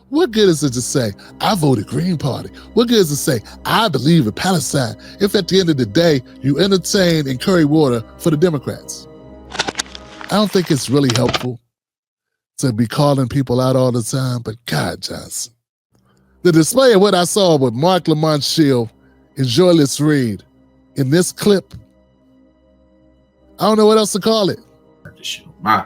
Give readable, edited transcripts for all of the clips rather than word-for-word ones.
What good is it to say, I voted Green Party? What good is it to say, I believe in Palestine, if at the end of the day, you entertain and curry water for the Democrats? I don't think it's really helpful to be calling people out all the time, but God, Johnson. The display of what I saw with Marc Lamont Shield and Joyless Reid in this clip, I don't know what else to call it. My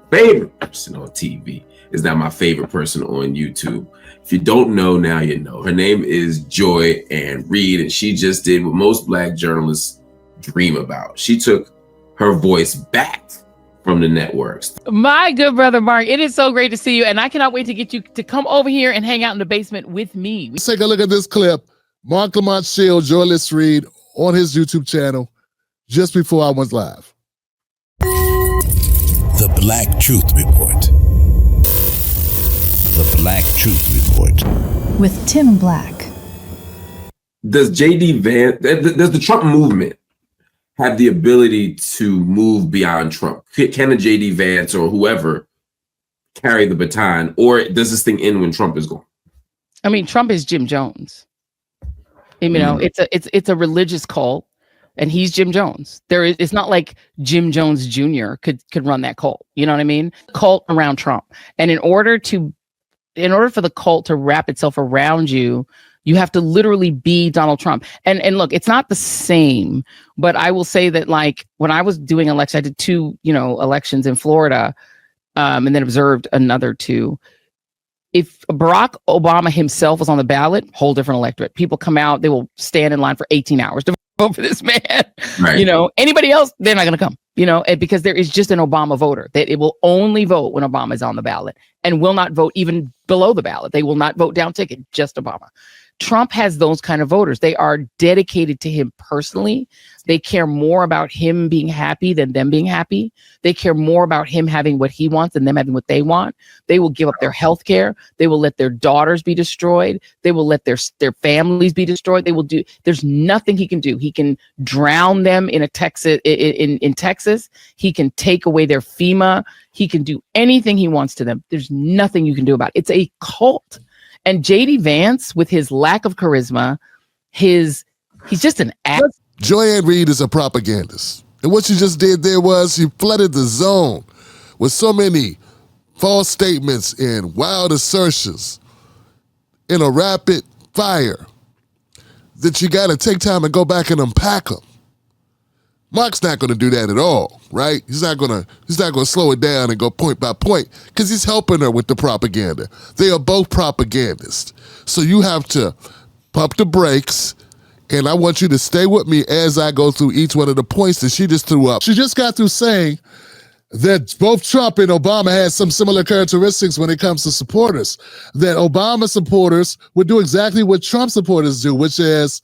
favorite person on TV is now my favorite person on YouTube. If you don't know, now you know. Her name is Joy Ann Reid, and she just did what most Black journalists dream about. She took her voice back from the networks. My good brother Mark, it is so great to see you, and I cannot wait to get you to come over here and hang out in the basement with me. Let's take a look at this clip. Marc Lamont Shield, Joyless Reid on his YouTube channel just before I went live. The Black Truth Report. The Black Truth Report. With Tim Black. Does J.D. Vance, does the Trump movement have the ability to move beyond Trump? Can a J.D. Vance or whoever carry the baton, or does this thing end when Trump is gone? I mean, Trump is Jim Jones. You know, it's a religious cult, and he's Jim Jones. It's not like Jim Jones Jr. could run that cult. You know what I mean? Cult around Trump. And in order for the cult to wrap itself around you, you have to literally be Donald Trump. And look, it's not the same, but I will say that, like, when I was doing elections, I did 2, elections in Florida, and then observed another 2. If Barack Obama himself was on the ballot, whole different electorate. People come out, they will stand in line for 18 hours to vote for this man. Right. Anybody else, they're not going to come, because there is just an Obama voter that it will only vote when Obama is on the ballot and will not vote even below the ballot. They will not vote down ticket, just Obama. Trump has those kind of voters. They are dedicated to him personally. They care more about him being happy than them being happy. They care more about him having what he wants than them having what they want. They will give up their health care. They will let their daughters be destroyed. They will let their families be destroyed. There's nothing he can do. He can drown them in Texas. He can take away their FEMA. He can do anything he wants to them. There's nothing you can do about it. It's a cult. And J.D. Vance, with his lack of charisma, he's just an act. Joy Ann Reid is a propagandist. And what she just did there was she flooded the zone with so many false statements and wild assertions in a rapid fire that you got to take time and go back and unpack them. Mark's not going to do that at all, right? He's not going to slow it down and go point by point because he's helping her with the propaganda. They are both propagandists. So you have to pump the brakes, and I want you to stay with me as I go through each one of the points that she just threw up. She just got through saying that both Trump and Obama had some similar characteristics when it comes to supporters, that Obama supporters would do exactly what Trump supporters do, which is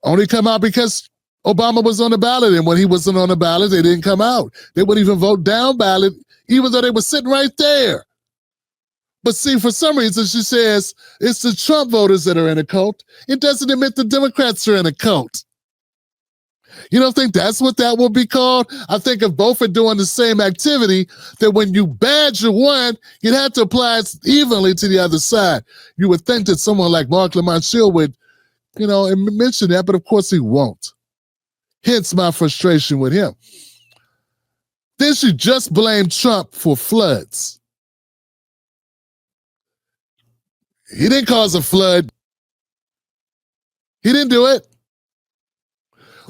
only come out because Obama was on the ballot, and when he wasn't on the ballot, they didn't come out. They wouldn't even vote down ballot, even though they were sitting right there. But see, for some reason, she says it's the Trump voters that are in a cult. It doesn't admit the Democrats are in a cult. You don't think that's what that will be called? I think if both are doing the same activity, that when you badger one, you'd have to apply it evenly to the other side. You would think that someone like Marc Lamont Shield would, mention that, but of course he won't. Hence my frustration with him. Then she just blamed Trump for floods. He didn't cause a flood. He didn't do it.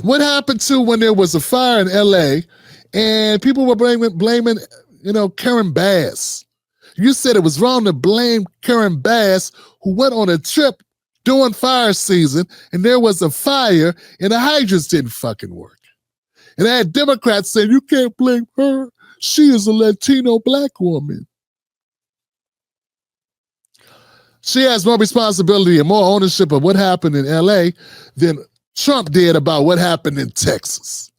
What happened to when there was a fire in LA and people were blaming Karen Bass? You said it was wrong to blame Karen Bass, who went on a trip during fire season, and there was a fire, and the hydrants didn't fucking work. And I had Democrats saying, you can't blame her. She is a Latino black woman. She has more responsibility and more ownership of what happened in LA than Trump did about what happened in Texas.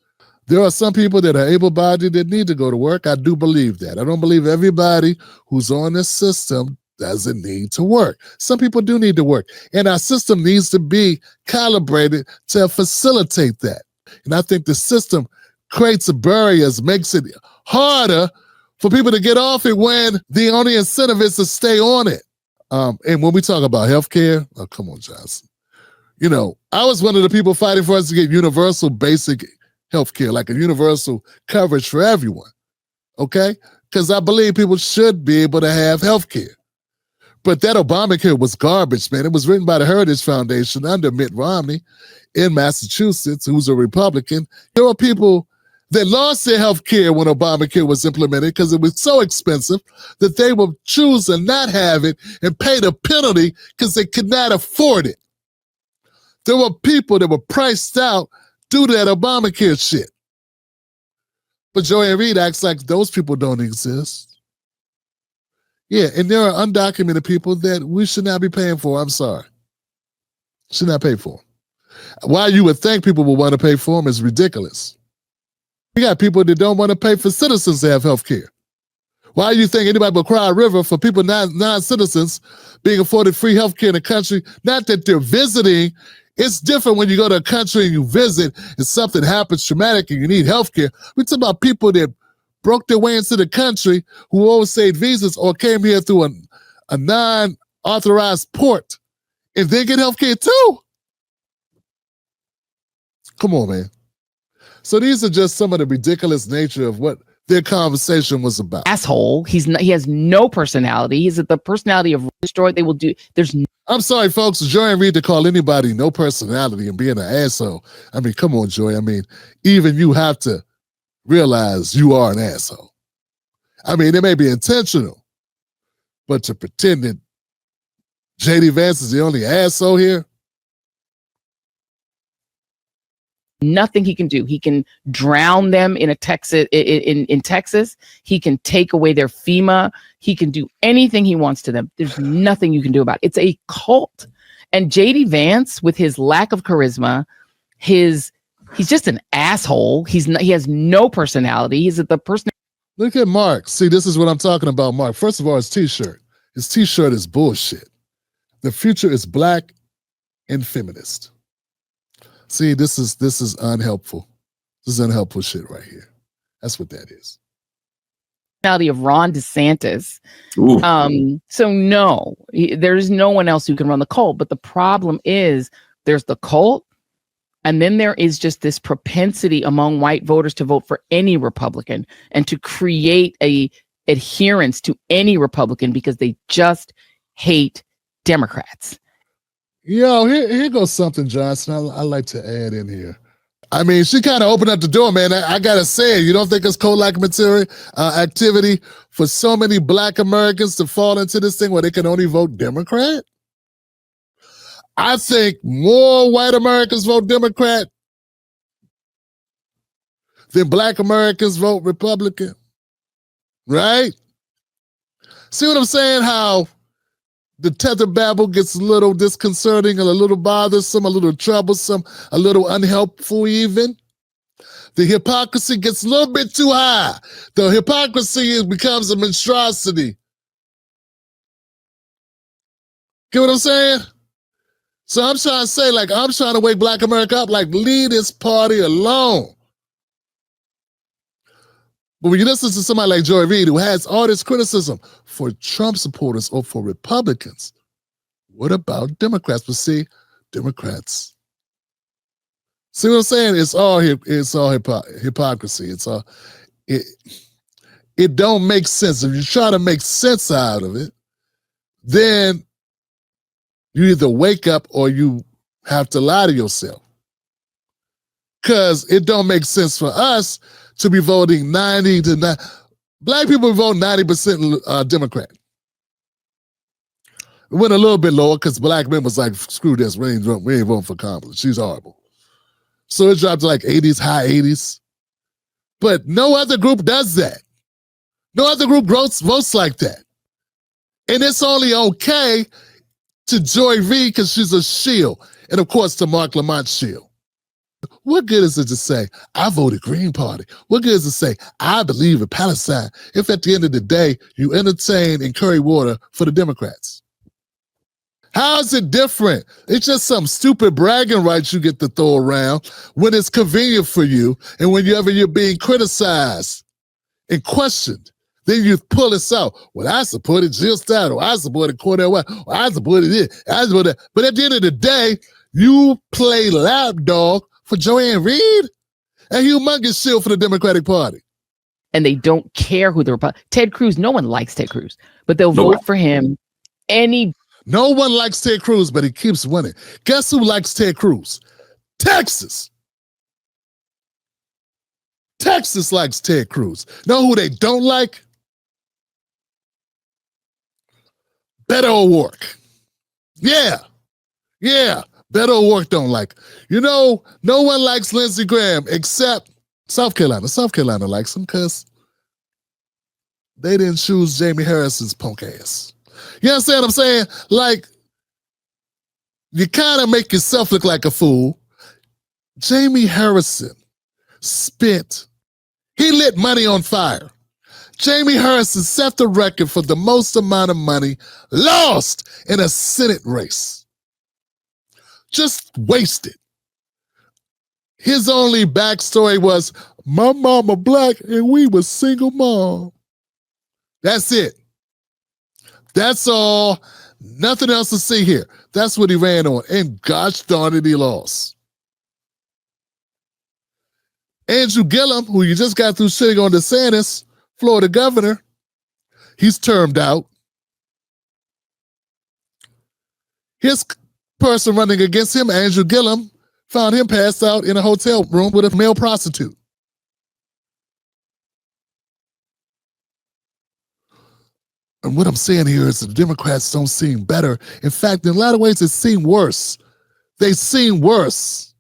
There are some people that are able-bodied that need to go to work. I do believe that. I don't believe everybody who's on this system doesn't need to work. Some people do need to work. And our system needs to be calibrated to facilitate that. And I think the system creates barriers, makes it harder for people to get off it when the only incentive is to stay on it. And when we talk about healthcare, oh, come on, Johnson. You know, I was one of the people fighting for us to get universal basic healthcare, like a universal coverage for everyone. Okay? Because I believe people should be able to have healthcare. But that Obamacare was garbage, man. It was written by the Heritage Foundation under Mitt Romney in Massachusetts, who's a Republican. There were people that lost their health care when Obamacare was implemented because it was so expensive that they would choose to not have it and pay the penalty because they could not afford it. There were people that were priced out due to that Obamacare shit. But Joy and Reid acts like those people don't exist. Yeah, and there are undocumented people that we should not be paying for. I'm sorry. Should not pay for. Why you would think people would want to pay for them is ridiculous. We got people that don't want to pay for citizens to have health care. Why do you think anybody would cry a river for people non-citizens being afforded free health care in the country? Not that they're visiting. It's different when you go to a country and you visit and something happens traumatic and you need health care. We're talking about people that broke their way into the country who overstayed visas or came here through a non-authorized port and they get health care too. Come on, man. So these are just some of the ridiculous nature of what their conversation was about. Asshole. He has no personality. He's the personality of destroy. They will do. I'm sorry, folks. Joy and Reid to call anybody no personality and being an asshole. I mean, come on, Joy. I mean, even you have to realize you are an asshole. I mean, it may be intentional, but to pretend that J.D. Vance is the only asshole here. Nothing he can do. He can drown them in Texas. He can take away their FEMA. He can do anything he wants to them. There's nothing you can do about it. It's a cult. And J.D. Vance, with his lack of charisma, he's just an asshole. He has no personality. He's the person. Look at Mark. See, this is what I'm talking about, Mark. First of all, his t-shirt. His t-shirt is bullshit. The future is black and feminist. See, this is unhelpful. This is unhelpful shit right here. That's what that is. Personality of Ron DeSantis. So no, there's no one else who can run the cult. But the problem is there's the cult, and then there is just this propensity among white voters to vote for any Republican and to create a adherence to any Republican because they just hate Democrats. Yo, here goes something, Johnson, I like to add in here. I mean, she kind of opened up the door, man. I got to say, you don't think it's cult-like material activity for so many black Americans to fall into this thing where they can only vote Democrat? I think more white Americans vote Democrat than black Americans vote Republican, right? See what I'm saying? How the tether babble gets a little disconcerting and a little bothersome, a little troublesome, a little unhelpful even. The hypocrisy gets a little bit too high. The hypocrisy becomes a monstrosity. Get what I'm saying? So I'm trying to say, like, I'm trying to wake black America up, like, leave this party alone. But when you listen to somebody like Joy Reid, who has all this criticism for Trump supporters or for Republicans, what about Democrats? But see, Democrats. See what I'm saying? It's all hypocrisy. It don't make sense. If you try to make sense out of it, then you either wake up or you have to lie to yourself. Because it don't make sense for us to be voting 90 to 9. Black people vote 90% Democrat. It went a little bit lower because black men was like, screw this, we ain't voting for Kamala. She's horrible. So it dropped to like 80s, high 80s. But no other group does that. No other group votes like that. And it's only okay to Joy Reid because she's a shield. And of course to Marc Lamont shield. What good is it to say, I voted Green Party? What good is it to say, I believe in Palestine, if at the end of the day, you entertain and curry water for the Democrats? How is it different? It's just some stupid bragging rights you get to throw around when it's convenient for you and whenever you're being criticized and questioned. Then you pull this out. Well, I supported Jill Stein, or I supported Cornel West, or I supported this, I supported that. But at the end of the day, you play lapdog for Joanne Reid, a humongous shield for the Democratic Party. And they don't care who the Republican. Ted Cruz, no one likes Ted Cruz, but they'll vote for him. No one likes Ted Cruz, but he keeps winning. Guess who likes Ted Cruz? Texas. Texas likes Ted Cruz. Know who they don't like? Beto O'Rourke. Yeah. Beto O'Rourke don't like. You know, no one likes Lindsey Graham except South Carolina. South Carolina likes him because they didn't choose Jamie Harrison's punk ass. You understand what I'm saying? Like, you kind of make yourself look like a fool. Jamie Harrison he lit money on fire. Jamie Harrison set the record for the most amount of money lost in a Senate race. Just wasted. His only backstory was, my mama black and we was single mom. That's it. That's all. Nothing else to see here. That's what he ran on. And gosh darn it, he lost. Andrew Gillum, who you just got through shitting on DeSantis, Florida governor, he's termed out. His person running against him, Andrew Gillum, found him passed out in a hotel room with a male prostitute. And what I'm saying here is the Democrats don't seem better. In fact, in a lot of ways, it seems worse. They seem worse.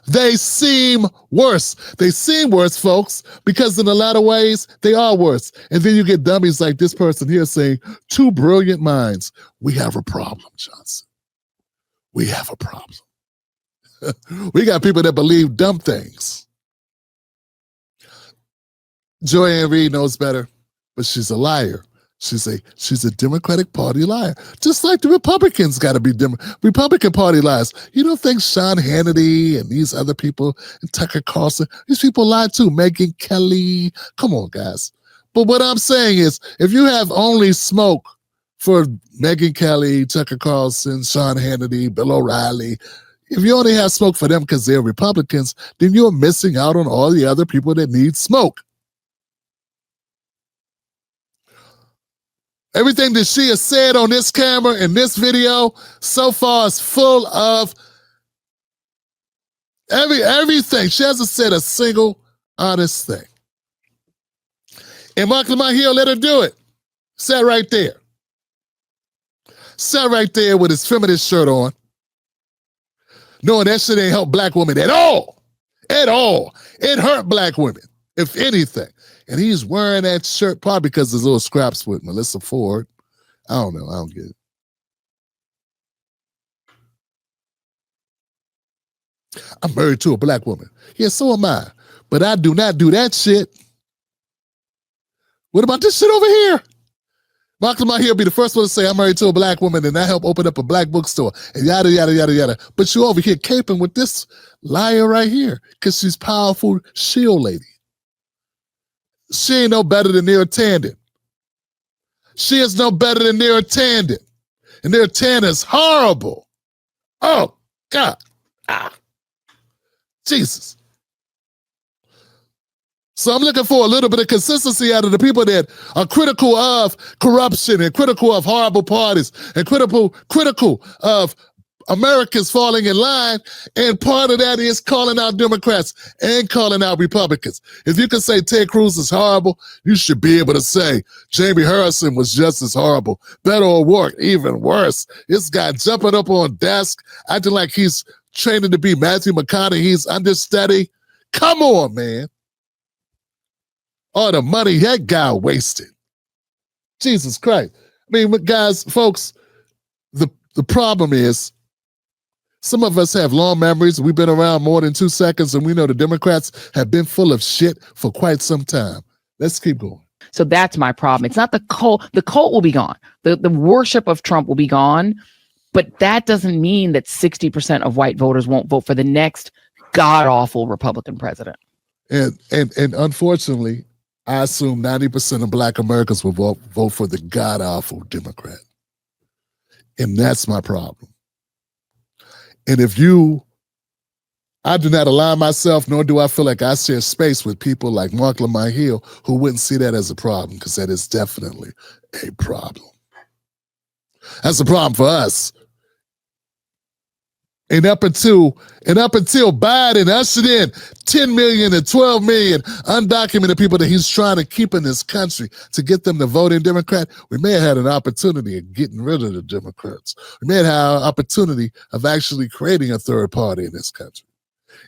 They seem worse. They seem worse, folks, because in a lot of ways, they are worse. And then you get dummies like this person here saying, two brilliant minds. We have a problem, Johnson. We have a problem. We got people that believe dumb things. Joanne Reid knows better, but she's a liar. She's a Democratic Party liar. Just like the Republicans got to be Republican Party liars. You don't think Sean Hannity and these other people and Tucker Carlson, these people lie too. Megyn Kelly. Come on, guys. But what I'm saying is, if you have only smoke for Megyn Kelly, Tucker Carlson, Sean Hannity, Bill O'Reilly, if you only have smoke for them because they're Republicans, then you're missing out on all the other people that need smoke. Everything that she has said on this camera and this video so far is full of everything. She hasn't said a single honest thing. And Marc Lamont here let her do it. Sat right there. Sat right there with his feminist shirt on. Knowing that shit ain't help black women at all. At all. It hurt black women, if anything. And he's wearing that shirt probably because there's little scraps with Melissa Ford. I don't know. I don't get it. I'm married to a black woman. Yeah, so am I. But I do not do that shit. What about this shit over here? Marc Lamont here will be the first one to say I'm married to a black woman and I help open up a black bookstore and yada, yada, yada, yada. But you over here caping with this liar right here because she's powerful shield lady. She ain't no better than Neera Tanden. She is no better than Neera Tanden. And Neera Tanden is horrible. Oh, God. Jesus. So I'm looking for a little bit of consistency out of the people that are critical of corruption and critical of horrible parties and critical of Americans falling in line, and part of that is calling out Democrats and calling out Republicans. If you can say Ted Cruz is horrible, you should be able to say Jamie Harrison was just as horrible. Beto O'Rourke, even worse. This guy jumping up on desk, acting like he's training to be Matthew McConaughey's understudy. Come on, man. All the money that guy wasted. Jesus Christ. I mean, guys, folks, the problem is, some of us have long memories. We've been around more than 2 seconds, and we know the Democrats have been full of shit for quite some time. Let's keep going. So that's my problem. It's not the cult. The cult will be gone. The worship of Trump will be gone. But that doesn't mean that 60% of white voters won't vote for the next god-awful Republican president. And unfortunately, I assume 90% of Black Americans will vote for the god-awful Democrat. And that's my problem. And I do not align myself, nor do I feel like I share space with people like Marc Lamont Hill who wouldn't see that as a problem, because that is definitely a problem. That's a problem for us. And up until Biden ushered in 10 million and 12 million undocumented people that he's trying to keep in this country to get them to vote in Democrat, we may have had an opportunity of getting rid of the Democrats. We may have had an opportunity of actually creating a third party in this country.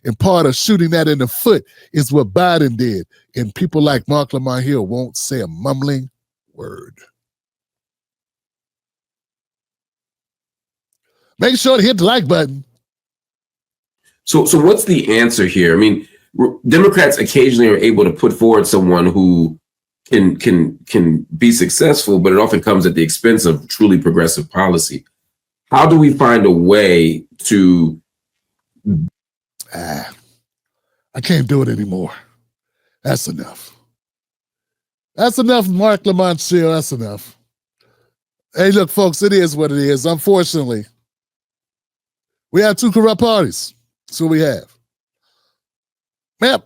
And part of shooting that in the foot is what Biden did. And people like Marc Lamont Hill won't say a mumbling word. Make sure to hit the like button. So what's the answer here? I mean, Democrats occasionally are able to put forward someone who can be successful, but it often comes at the expense of truly progressive policy. How do we find a way to... I can't do it anymore. That's enough. That's enough, Marc Lamont Hill. That's enough. Hey, look, folks, it is what it is. Unfortunately, we have two corrupt parties. That's what we have. Yep,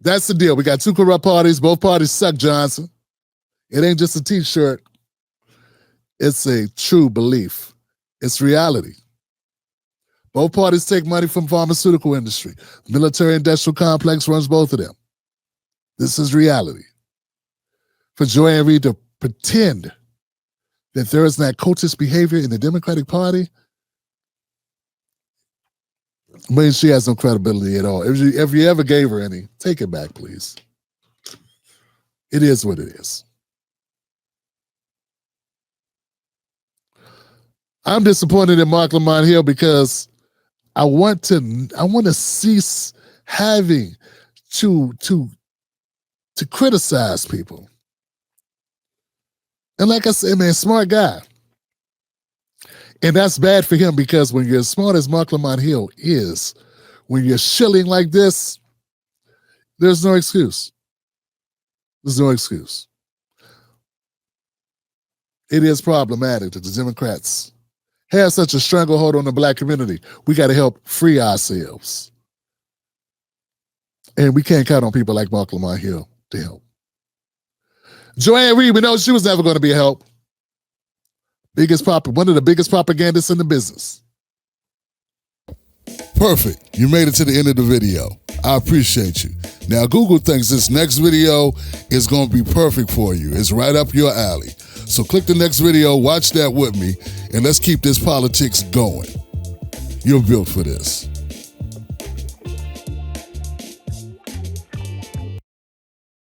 that's the deal. We got two corrupt parties. Both parties suck, Johnson. It ain't just a t-shirt. It's a true belief. It's reality. Both parties take money from pharmaceutical industry. Military industrial complex runs both of them. This is reality. For Joy and Reid to pretend that there is not cultish behavior in the Democratic Party, I mean, she has no credibility at all. If you ever gave her any, take it back, please. It is what it is. I'm disappointed in Marc Lamont Hill because I want to cease having to criticize people. And like I said, man, smart guy. And that's bad for him, because when you're as smart as Marc Lamont Hill is, when you're shilling like this, there's no excuse. There's no excuse. It is problematic that the Democrats have such a stranglehold on the Black community. We got to help free ourselves. And we can't count on people like Marc Lamont Hill to help. Joanne Reid, we know she was never going to be a help. One of the biggest propagandists in the business. Perfect. You made it to the end of the video. I appreciate you. Now, Google thinks this next video is going to be perfect for you. It's right up your alley. So click the next video, watch that with me, and let's keep this politics going. You're built for this.